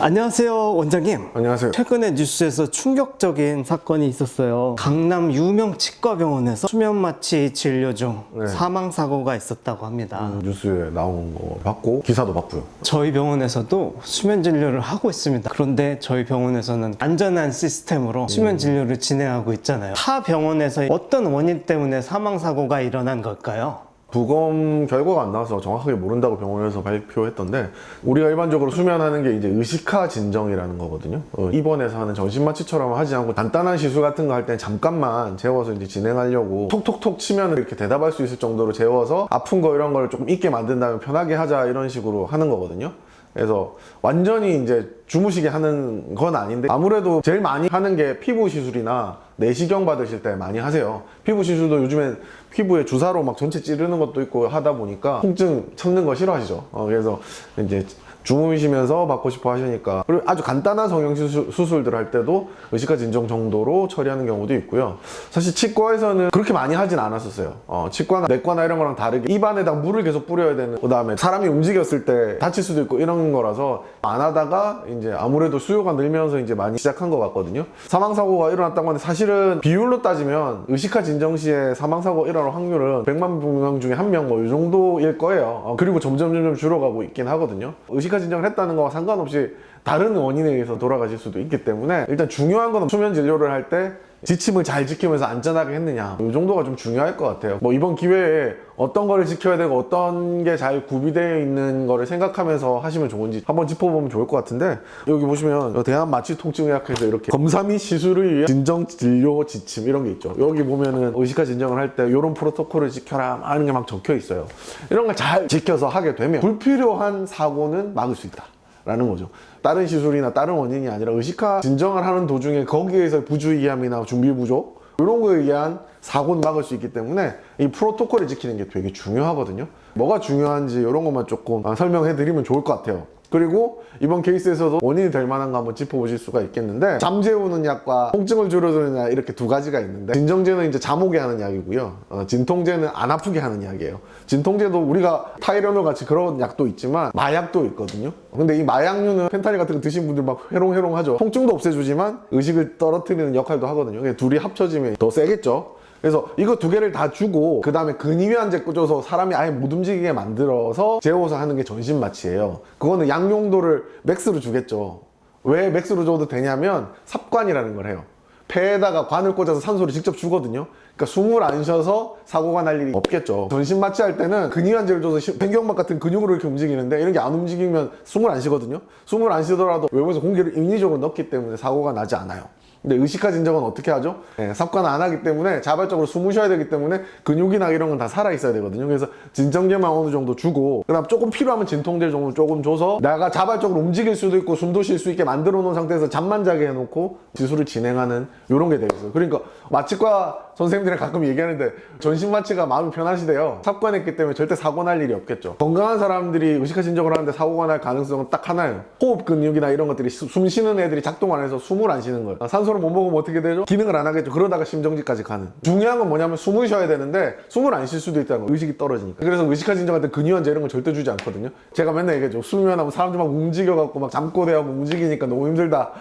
안녕하세요, 원장님. 안녕하세요. 최근에 뉴스에서 충격적인 사건이 있었어요. 강남 유명 치과병원에서 수면 마취 진료 중 사망 사고가 있었다고 합니다. 뉴스에 나온 거 봤고 기사도 봤고요. 저희 병원에서도 수면 진료를 하고 있습니다. 그런데 저희 병원에서는 안전한 시스템으로 수면 진료를 진행하고 있잖아요. 타 병원에서 어떤 원인 때문에 사망 사고가 일어난 걸까요? 부검 결과가 안 나와서 정확하게 모른다고 병원에서 발표했던데, 우리가 일반적으로 수면하는 게 이제 의식화 진정이라는 거거든요. 입원해서 하는 전신마취처럼 하지 않고 간단한 시술 같은 거 할 때는 잠깐만 재워서 이제 진행하려고 톡톡톡 치면 이렇게 대답할 수 있을 정도로 재워서 아픈 거 이런 걸 조금 잊게 만든 다음에 편하게 하자 이런 식으로 하는 거거든요. 그래서 완전히 이제 주무시게 하는 건 아닌데, 아무래도 제일 많이 하는 게 피부 시술이나 내시경 받으실 때 많이 하세요. 피부 시술도 요즘엔 피부에 주사로 막 전체 찌르는 것도 있고 하다 보니까 통증 참는 거 싫어하시죠. 그래서 이제 주무시면서 받고 싶어 하시니까. 그리고 아주 간단한 성형 수술들 할 때도 의식화 진정 정도로 처리하는 경우도 있고요. 사실 치과에서는 그렇게 많이 하진 않았었어요. 치과나 내과나 이런 거랑 다르게 입안에다 물을 계속 뿌려야 되는, 그 다음에 사람이 움직였을 때 다칠 수도 있고 이런 거라서 안 하다가 이제 아무래도 수요가 늘면서 이제 많이 시작한 것 같거든요. 사망사고가 일어났다고 하는데, 사실은 비율로 따지면 의식화 진정 시에 사망사고 일어날 확률은 100만 명 중에 1명 뭐 이 정도일 거예요. 그리고 점점 줄어가고 있긴 하거든요. 의식화 진정을 했다는 거와 상관없이 다른 원인에 의해서 돌아가실 수도 있기 때문에, 일단 중요한 건 수면 진료를 할 때 지침을 잘 지키면서 안전하게 했느냐, 이 정도가 좀 중요할 것 같아요. 뭐 이번 기회에 어떤 거를 지켜야 되고 어떤 게 잘 구비되어 있는 거를 생각하면서 하시면 좋은지 한번 짚어보면 좋을 것 같은데, 여기 보시면 대한마취통증의학회에서 이렇게 검사 및 시술을 위한 진정 진료 지침 이런 게 있죠. 여기 보면은 의식화 진정을 할 때 이런 프로토콜을 지켜라 하는 게 막 적혀 있어요. 이런 걸 잘 지켜서 하게 되면 불필요한 사고는 막을 수 있다 라는 거죠. 다른 시술이나 다른 원인이 아니라 의식화 진정을 하는 도중에 거기에서 부주의함이나 준비 부족 이런 거에 의한 사고는 막을 수 있기 때문에 이 프로토콜을 지키는 게 되게 중요하거든요. 뭐가 중요한지 이런 것만 조금 설명해 드리면 좋을 것 같아요. 그리고 이번 케이스에서도 원인이 될 만한 거 한번 짚어보실 수가 있겠는데, 잠 재우는 약과 통증을 줄여주는 약, 이렇게 두 가지가 있는데, 진정제는 이제 잠 오게 하는 약이고요, 진통제는 안 아프게 하는 약이에요. 진통제도 우리가 타이레놀 같이 그런 약도 있지만 마약도 있거든요. 근데 이 마약류는 펜타닐 같은 거 드신 분들 막 해롱해롱 하죠. 통증도 없애주지만 의식을 떨어뜨리는 역할도 하거든요. 둘이 합쳐지면 더 세겠죠. 그래서 이거 두 개를 다 주고 그 다음에 근위안제 꽂아서 사람이 아예 못 움직이게 만들어서 재워서 하는 게 전신마취예요. 그거는 양용도를 맥스로 주겠죠. 왜 맥스로 줘도 되냐면 삽관이라는 걸 해요. 폐에다가 관을 꽂아서 산소를 직접 주거든요. 그러니까 숨을 안 쉬어서 사고가 날 일이 없겠죠. 전신마취 할 때는 근위안제를 줘서 팽경막 같은 근육으로 이렇게 움직이는데, 이런 게 안 움직이면 숨을 안 쉬거든요. 숨을 안 쉬더라도 외부에서 공기를 인위적으로 넣기 때문에 사고가 나지 않아요. 근데 의식화 진정은 어떻게 하죠? 삽관 안 하기 때문에 자발적으로 숨을 쉬어야 되기 때문에 근육이나 이런 건 다 살아 있어야 되거든요. 그래서 진정제만 어느 정도 주고, 그다음 조금 필요하면 진통제 정도 조금 줘서 내가 자발적으로 움직일 수도 있고 숨도 쉴 수 있게 만들어 놓은 상태에서 잠만 자게 해놓고 시술을 진행하는 이런 게 되어 있어요. 그러니까 마취과 선생님들이 가끔 얘기하는데, 전신마취가 마음이 편하시대요. 삽관했기 때문에 절대 사고 날 일이 없겠죠. 건강한 사람들이 의식화 진정을 하는데 사고가 날 가능성은 딱 하나예요. 호흡 근육이나 이런 것들이 숨 쉬는 애들이 작동 안 해서 숨을 안 쉬는 거예요. 산소를 못 먹으면 어떻게 되죠? 기능을 안 하겠죠. 그러다가 심정지까지 가는. 중요한 건 뭐냐면 숨을 쉬어야 되는데 숨을 안 쉴 수도 있다는 거예요. 의식이 떨어지니까. 그래서 의식화 진정할 때 근위안제 이런 건 절대 주지 않거든요. 제가 맨날 얘기하죠. 수면하면 사람들 막 움직여갖고 막 잠꼬대하고 움직이니까 너무 힘들다,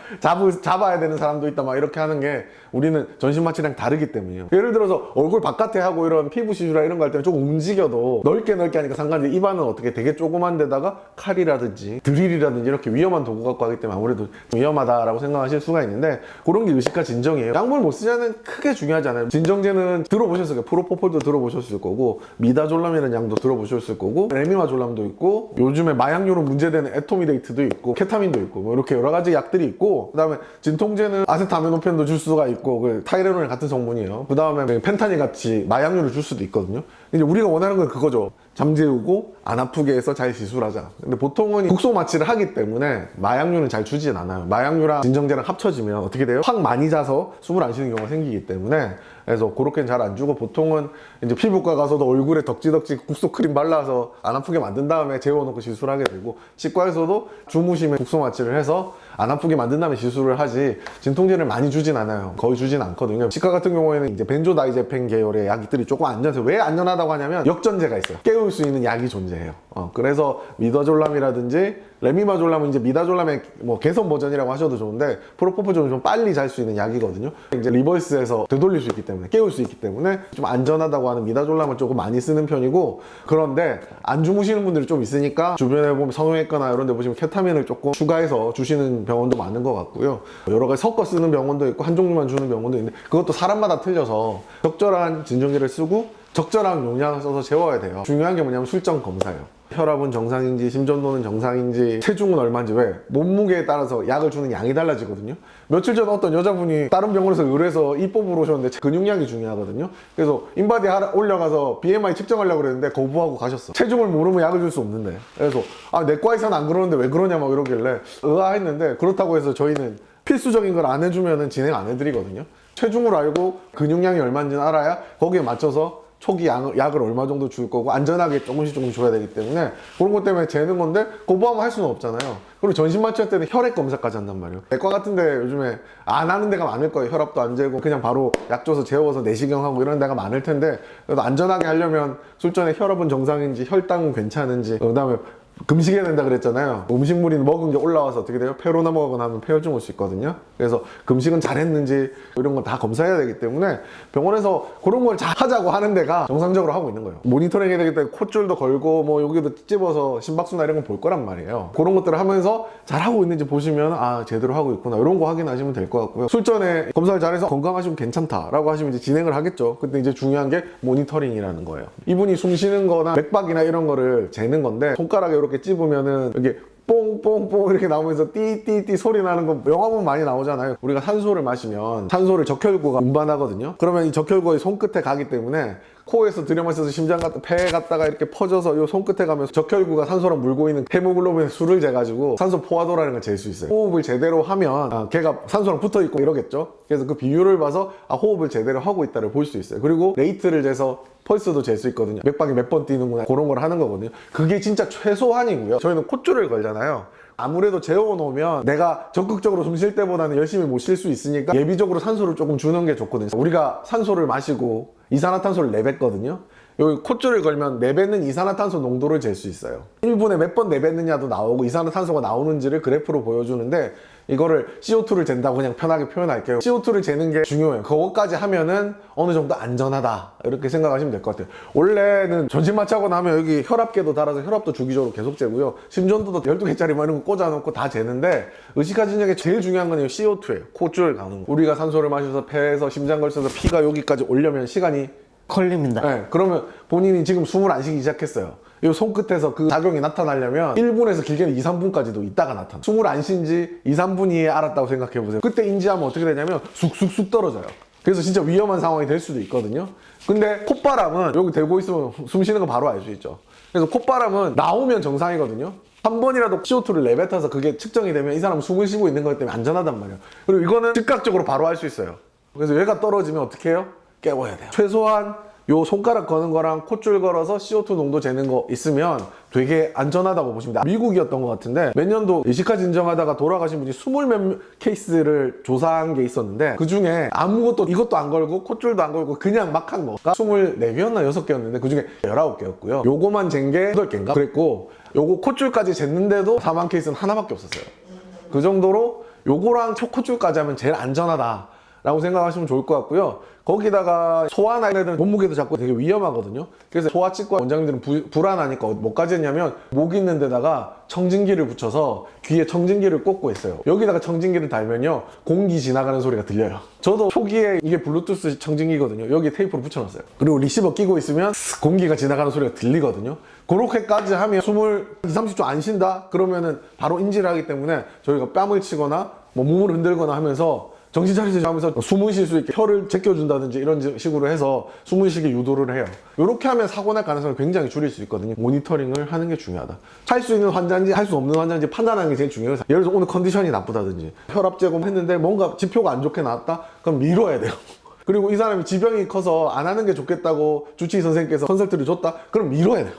잡아야 되는 사람도 있다, 막 이렇게 하는 게 우리는 전신마취랑 다르기 때문이에요. 예를 들어서 얼굴 바깥에 하고 이런 피부 시술이나 이런 거 할 때는 조금 움직여도 넓게 하니까 상관없는데, 입안은 어떻게 되게 조그만 데다가 칼이라든지 드릴이라든지 이렇게 위험한 도구 갖고 하기 때문에 아무래도 위험하다라고 생각하실 수가 있는데, 그런 게 의식화 진정이에요. 약물 못 쓰냐는 크게 중요하지 않아요. 진정제는 들어보셨을 거예요. 프로포폴도 들어보셨을 거고, 미다졸람이라는 약도 들어보셨을 거고, 레미마졸람도 있고, 요즘에 마약류로 문제되는 에토미데이트도 있고, 케타민도 있고, 뭐 이렇게 여러 가지 약들이 있고, 그 다음에 진통제는 아세타미노펜도 줄 수가 있고, 그 타이레놀 같은 성분이에요. 그 다음에 펜타닐 같이 마약류를 줄 수도 있거든요. 이제 우리가 원하는 건 그거죠. 잠 재우고 안 아프게 해서 잘 시술하자. 근데 보통은 국소 마취를 하기 때문에 마약류는 잘 주진 않아요. 마약류랑 진정제랑 합쳐지면 어떻게 돼요? 확 많이 자서 숨을 안 쉬는 경우가 생기기 때문에, 그래서 그렇게는 잘 안 주고, 보통은 이제 피부과 가서도 얼굴에 덕지덕지 국소 크림 발라서 안 아프게 만든 다음에 재워놓고 시술하게 되고, 치과에서도 주무시면 국소 마취를 해서 안 아프게 만든 다음에 시술을 하지, 진통제를 많이 주진 않아요. 거의 주진 않거든요. 치과 같은 경우에는 이제 벤조다이제펜 계열의 약들이 조금 안전해요. 왜 안전하다고 하냐면 역전제가 있어요. 깨울 수 있는 약이 존재해요. 그래서 미다졸람이라든지 레미마졸람은 이제 미다졸람의 뭐 개선 버전이라고 하셔도 좋은데 프로포폴졸은 좀 빨리 잘 수 있는 약이거든요. 이제 리버스에서 되돌릴 수 있기 때문에 깨울 수 있기 때문에 좀 안전하다고 하는 미다졸람을 조금 많이 쓰는 편이고, 그런데 안 주무시는 분들이 좀 있으니까 주변에 보면 성형외과나 이런 데 보시면 케타민을 조금 추가해서 주시는 병원도 많은 것 같고요. 여러 가지 섞어 쓰는 병원도 있고 한 종류만 주는 병원도 있는데 그것도 사람마다 틀려서 적절한 진정제를 쓰고 적절한 용량을 써서 재워야 돼요. 중요한 게 뭐냐면 술정 검사예요. 혈압은 정상인지 심전도는 정상인지 체중은 얼마인지. 왜? 몸무게에 따라서 약을 주는 양이 달라지거든요. 며칠 전에 어떤 여자분이 다른 병원에서 의뢰해서 이 뽑으러 오셨는데 근육량이 중요하거든요. 그래서 인바디 올려가서 BMI 측정하려고 그랬는데 거부하고 가셨어. 체중을 모르면 약을 줄 수 없는데. 그래서 내과에서는 안 그러는데 왜 그러냐 막 이러길래 의아했는데, 그렇다고 해서 저희는 필수적인 걸 안 해주면 진행 안 해드리거든요. 체중을 알고 근육량이 얼마인지는 알아야 거기에 맞춰서 초기 약을 얼마 정도 줄 거고 안전하게 조금씩 줘야 되기 때문에 그런 것 때문에 재는 건데 거부하면 할 수는 없잖아요. 그리고 전신마취 할 때는 혈액 검사까지 한단 말이에요. 내과 같은데 요즘에 안 하는 데가 많을 거예요. 혈압도 안 재고 그냥 바로 약 줘서 재워서 내시경하고 이런 데가 많을 텐데, 그래도 안전하게 하려면 술전에 혈압은 정상인지 혈당은 괜찮은지, 그다음에 금식해야 된다 그랬잖아요. 음식물이 먹은 게 올라와서 어떻게 돼요? 폐로 넘어가거나 하면 폐혈증 올 수 있거든요. 그래서 금식은 잘했는지 이런 건 다 검사해야 되기 때문에 병원에서 그런 걸 잘 하자고 하는 데가 정상적으로 하고 있는 거예요. 모니터링 해야 되기 때문에 콧줄도 걸고 뭐 여기도 찝어서 심박수나 이런 건 볼 거란 말이에요. 그런 것들을 하면서 잘 하고 있는지 보시면 제대로 하고 있구나 이런 거 확인하시면 될 것 같고요. 술전에 검사를 잘해서 건강하시면 괜찮다라고 하시면 이제 진행을 하겠죠. 근데 이제 중요한 게 모니터링이라는 거예요. 이분이 숨 쉬는 거나 맥박이나 이런 거를 재는 건데, 손가락에 이렇게 찝으면은 이게 뽕뽕뽕 이렇게 나오면서 띠띠띠 소리 나는 거 영화 보면 많이 나오잖아요. 우리가 산소를 마시면 산소를 적혈구가 운반하거든요. 그러면 이 적혈구가 손끝에 가기 때문에 코에서 들여마셔서 심장 갔다 폐에 갔다가 이렇게 퍼져서 요 손끝에 가면서 적혈구가 산소랑 물고 있는 헤모글로빈의 수를 재가지고 산소 포화도라는 걸 잴 수 있어요. 호흡을 제대로 하면 걔가 산소랑 붙어 있고 이러겠죠. 그래서 그 비율을 봐서 호흡을 제대로 하고 있다를 볼 수 있어요. 그리고 레이트를 재서 펄스도 잴 수 있거든요. 맥박이 몇 번 뛰는구나 그런 걸 하는 거거든요. 그게 진짜 최소한이고요. 저희는 콧줄을 걸잖아요. 아무래도 재워놓으면 내가 적극적으로 숨 쉴 때보다는 열심히 못 쉴 수 있으니까 예비적으로 산소를 조금 주는 게 좋거든요. 우리가 산소를 마시고 이산화탄소를 내뱉거든요. 여기 콧줄을 걸면 내뱉는 이산화탄소 농도를 잴 수 있어요. 1분에 몇 번 내뱉느냐도 나오고 이산화탄소가 나오는지를 그래프로 보여주는데, 이거를 CO2를 잰다고 그냥 편하게 표현할게요. CO2를 재는 게 중요해요. 그거까지 하면은 어느 정도 안전하다 이렇게 생각하시면 될 것 같아요. 원래는 전신마취하고 나면 여기 혈압계도 달아서 혈압도 주기적으로 계속 재고요. 심전도도 12개짜리 뭐 이런 거 꽂아놓고 다 재는데, 의식화 진정에 제일 중요한 건 CO2예요. 콧줄 가는 거. 우리가 산소를 마셔서 폐에서 심장 걸쳐서 피가 여기까지 오려면 시간이 걸립니다. 네, 그러면 본인이 지금 숨을 안 쉬기 시작했어요. 이 손끝에서 그 작용이 나타나려면 1분에서 길게는 2, 3분까지도 있다가 나타나. 숨을 안 쉰 지 2, 3분 이에 알았다고 생각해 보세요. 그때 인지하면 어떻게 되냐면 쑥쑥쑥 떨어져요. 그래서 진짜 위험한 상황이 될 수도 있거든요. 근데 콧바람은 여기 대고 있으면 숨 쉬는 거 바로 알 수 있죠. 그래서 콧바람은 나오면 정상이거든요. 한 번이라도 CO2를 내뱉어서 그게 측정이 되면 이 사람은 숨을 쉬고 있는 것 때문에 안전하단 말이에요. 그리고 이거는 즉각적으로 바로 알 수 있어요. 그래서 얘가 떨어지면 어떻게 해요? 깨워야 돼요. 최소한 요 손가락 거는 거랑 콧줄 걸어서 CO2 농도 재는 거 있으면 되게 안전하다고 보시면 돼요. 미국이었던 것 같은데 몇 년도 의식화 진정하다가 돌아가신 분이 20몇 케이스를 조사한 게 있었는데, 그 중에 아무것도 이것도 안 걸고 콧줄도 안 걸고 그냥 막 한 거가 24개였나 6개였는데 그 중에 19개였고요. 요거만 잰 게 8개인가 그랬고, 요거 콧줄까지 쟀는데도 사망 케이스는 하나밖에 없었어요. 그 정도로 요거랑 콧줄까지 하면 제일 안전하다 라고 생각하시면 좋을 것 같고요. 거기다가 소아나 애들은 몸무게도 잡고 되게 위험하거든요. 그래서 소아치과 원장님들은 불안하니까 뭐까지 했냐면 목 있는 데다가 청진기를 붙여서 귀에 청진기를 꽂고 있어요. 여기다가 청진기를 달면요 공기 지나가는 소리가 들려요. 저도 초기에 이게 블루투스 청진기거든요. 여기 테이프로 붙여놨어요. 그리고 리시버 끼고 있으면 공기가 지나가는 소리가 들리거든요. 그렇게까지 하면 숨을 20, 30초 안 쉰다? 그러면은 바로 인지를 하기 때문에 저희가 뺨을 치거나 뭐 몸을 흔들거나 하면서 정신 차리세요 하면서 숨을 쉴 수 있게 혀를 제껴준다든지 이런 식으로 해서 숨을 쉬게 유도를 해요. 이렇게 하면 사고 날 가능성을 굉장히 줄일 수 있거든요. 모니터링을 하는 게 중요하다. 할 수 있는 환자인지 할 수 없는 환자인지 판단하는 게 제일 중요해요. 예를 들어서 오늘 컨디션이 나쁘다든지 혈압 재고 했는데 뭔가 지표가 안 좋게 나왔다? 그럼 미뤄야 돼요. 그리고 이 사람이 지병이 커서 안 하는 게 좋겠다고 주치의 선생님께서 컨설트를 줬다? 그럼 미뤄야 돼요.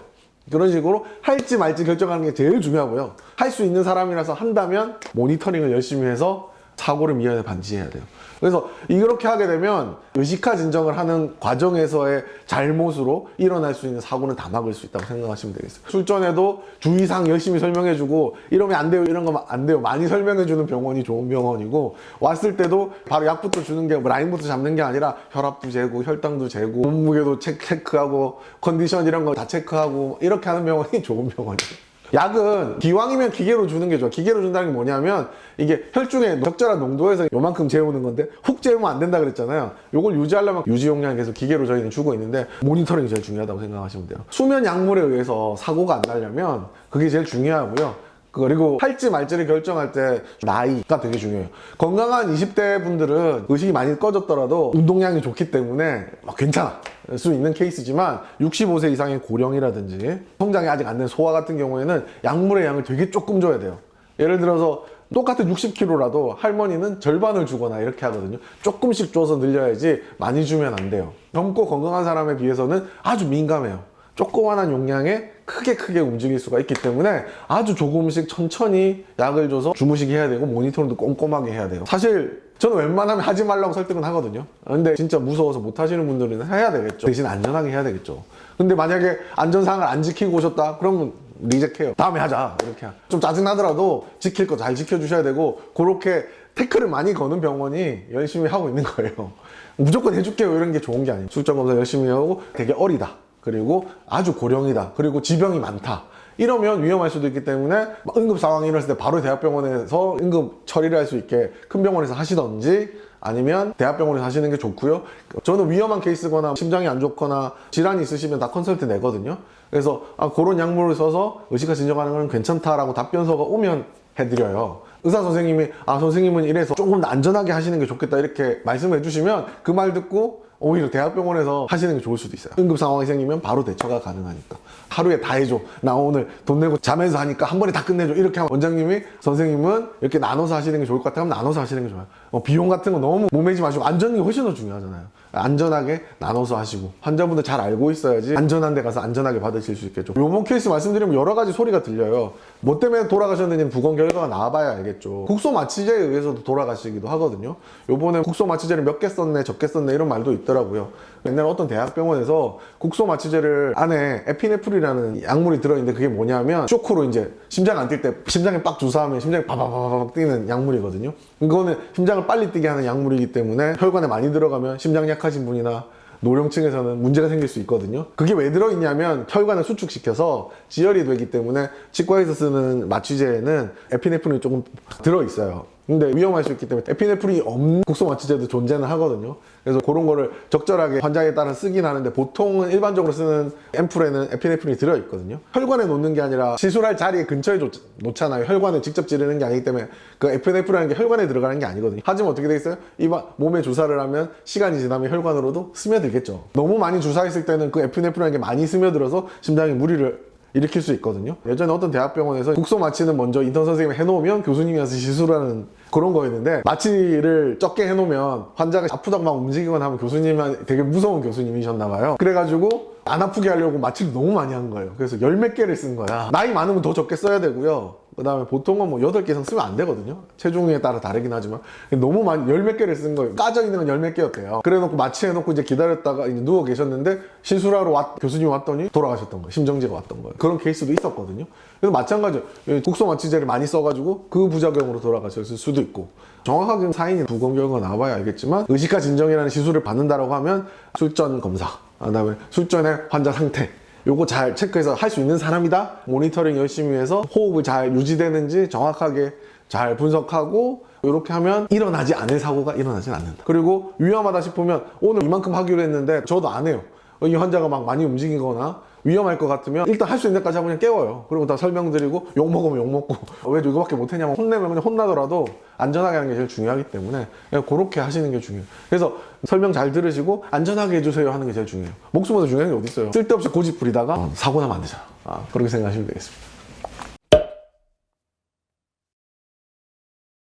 그런 식으로 할지 말지 결정하는 게 제일 중요하고요. 할 수 있는 사람이라서 한다면 모니터링을 열심히 해서 사고를 미연에 방지해야 돼요. 그래서 이렇게 하게 되면 의식화 진정을 하는 과정에서의 잘못으로 일어날 수 있는 사고는 다 막을 수 있다고 생각하시면 되겠어요. 출전에도 주의사항 열심히 설명해주고 이러면 안 돼요, 이런 거 안 돼요 많이 설명해주는 병원이 좋은 병원이고, 왔을 때도 바로 약부터 주는 게 라인부터 잡는 게 아니라 혈압도 재고 혈당도 재고 몸무게도 체크하고 컨디션 이런 거 다 체크하고 이렇게 하는 병원이 좋은 병원이에요. 약은 기왕이면 기계로 주는 게 좋아. 기계로 준다는 게 뭐냐면 이게 혈중에 적절한 농도에서 요만큼 재우는 건데 훅 재우면 안 된다 그랬잖아요. 요걸 유지하려면 유지 용량 계속 기계로 저희는 주고 있는데 모니터링이 제일 중요하다고 생각하시면 돼요. 수면 약물에 의해서 사고가 안 나려면 그게 제일 중요하고요. 그리고 할지 말지를 결정할 때 나이가 되게 중요해요. 건강한 20대 분들은 의식이 많이 꺼졌더라도 운동량이 좋기 때문에 괜찮아 수 있는 케이스지만 65세 이상의 고령이라든지 성장이 아직 안 된 소아 같은 경우에는 약물의 양을 되게 조금 줘야 돼요. 예를 들어서 똑같은 60kg라도 할머니는 절반을 주거나 이렇게 하거든요. 조금씩 줘서 늘려야지 많이 주면 안 돼요. 젊고 건강한 사람에 비해서는 아주 민감해요. 조그만한 용량에 크게 움직일 수가 있기 때문에 아주 조금씩 천천히 약을 줘서 주무시게 해야 되고 모니터링도 꼼꼼하게 해야 돼요. 사실 저는 웬만하면 하지 말라고 설득은 하거든요. 근데 진짜 무서워서 못 하시는 분들은 해야 되겠죠. 대신 안전하게 해야 되겠죠. 근데 만약에 안전사항을 안 지키고 오셨다 그러면 리젝해요. 다음에 하자 이렇게. 좀 짜증나더라도 지킬 거 잘 지켜주셔야 되고, 그렇게 태클을 많이 거는 병원이 열심히 하고 있는 거예요. 무조건 해줄게요 이런 게 좋은 게 아니에요. 출전 검사 열심히 하고 되게 어리다, 그리고 아주 고령이다, 그리고 지병이 많다, 이러면 위험할 수도 있기 때문에 응급 상황이 일어났을 때 바로 대학병원에서 응급 처리를 할 수 있게 큰 병원에서 하시던지 아니면 대학병원에서 하시는 게 좋고요. 저는 위험한 케이스거나 심장이 안 좋거나 질환이 있으시면 다 컨설트 내거든요. 그래서 그런 약물을 써서 의식화 진정하는 건 괜찮다라고 답변서가 오면 해드려요. 의사 선생님이 선생님은 이래서 조금 더 안전하게 하시는 게 좋겠다 이렇게 말씀해 주시면 그 말 듣고 오히려 대학병원에서 하시는 게 좋을 수도 있어요. 응급 상황이 생기면 바로 대처가 가능하니까. 하루에 다 해줘, 나 오늘 돈 내고 자면서 하니까 한 번에 다 끝내줘, 이렇게 하면 원장님이 선생님은 이렇게 나눠서 하시는 게 좋을 것 같아요. 나눠서 하시는 게 좋아요. 비용 같은 거 너무 몸매지 마시고 안전이 훨씬 더 중요하잖아요. 안전하게 나눠서 하시고, 환자분들 잘 알고 있어야지 안전한 데 가서 안전하게 받으실 수 있겠죠. 요번 케이스 말씀드리면 여러 가지 소리가 들려요. 뭐 때문에 돌아가셨는지는 부검 결과가 나와봐야 알겠죠. 국소 마취제에 의해서도 돌아가시기도 하거든요. 요번에 국소 마취제를 몇 개 썼네 적게 썼네 이런 말도 있더라고요. 옛날에 어떤 대학병원에서 국소 마취제를 안에 에피네프린이라는 약물이 들어있는데, 그게 뭐냐면 쇼크로 이제 심장 안 뛸 때 심장에 빡 주사하면 심장이 바바바박 뛰는 약물이거든요. 이거는 심장을 빨리 뛰게 하는 약물이기 때문에 혈관에 많이 들어가면 심장 약하신 분이나 노령층에서는 문제가 생길 수 있거든요. 그게 왜 들어있냐면 혈관을 수축시켜서 지혈이 되기 때문에 치과에서 쓰는 마취제에는 에피네프린이 조금 들어있어요. 근데 위험할 수 있기 때문에 에피네프린이 없는 국소 마취제도 존재는 하거든요. 그래서 그런 거를 적절하게 환자에 따라 쓰긴 하는데, 보통은 일반적으로 쓰는 앰플에는 에피네프린이 들어있거든요. 혈관에 놓는 게 아니라 시술할 자리 근처에 놓잖아요. 혈관을 직접 찌르는 게 아니기 때문에 그 에피네프린이라는 게 혈관에 들어가는 게 아니거든요. 하지만 어떻게 돼 있어요? 몸에 주사를 하면 시간이 지나면 혈관으로도 스며들겠죠. 너무 많이 주사했을 때는 그 에피네프린이라는 게 많이 스며들어서 심장에 무리를 일으킬 수 있거든요. 예전에 어떤 대학병원에서 국소 마취는 먼저 인턴 선생님이 해놓으면 교수님이 와서 시술하는 그런 거였는데, 마취를 적게 해놓으면 환자가 아프다고 막 움직이거나 하면 교수님이 되게 무서운 교수님이셨나 봐요. 그래가지고 안 아프게 하려고 마취를 너무 많이 한 거예요. 그래서 10몇 개를 쓴 거야. 나이 많으면 더 적게 써야 되고요. 그 다음에 보통은 뭐 8개 이상 쓰면 안 되거든요. 체중에 따라 다르긴 하지만 너무 많이 10몇 개를 쓴 거예요. 까져 있는 건 10몇 개였대요. 그래 놓고 마취해 놓고 이제 기다렸다가 이제 누워 계셨는데 시술하러 교수님이 왔더니 돌아가셨던 거예요. 심정지가 왔던 거예요. 그런 케이스도 있었거든요. 그래서 마찬가지로 국소 마취제를 많이 써가지고 그 부작용으로 돌아가셨을 수도 있고, 정확하게 사인이 부검 결과가 나와봐야 알겠지만 의식화 진정이라는 시술을 받는다라고 하면 술전 검사, 그다음에 술전의 환자 상태, 요거 잘 체크해서 할 수 있는 사람이다, 모니터링 열심히 해서 호흡을 잘 유지되는지 정확하게 잘 분석하고, 이렇게 하면 일어나지 않을 사고가 일어나진 않는다. 그리고 위험하다 싶으면 오늘 이만큼 하기로 했는데 저도 안 해요. 이 환자가 막 많이 움직이거나 위험할 것 같으면 일단 할 수 있는 데까지 하고 그냥 깨워요. 그리고 다 설명드리고 욕먹으면 욕먹고 왜 이거밖에 못했냐고 혼내면 그냥 혼나더라도 안전하게 하는 게 제일 중요하기 때문에 그냥 그렇게 하시는 게 중요해요. 그래서 설명 잘 들으시고 안전하게 해주세요 하는 게 제일 중요해요. 목숨보다 중요한 게 어디 있어요. 쓸데없이 고집 부리다가 사고 나면 안 되잖아. 그렇게 생각하시면 되겠습니다.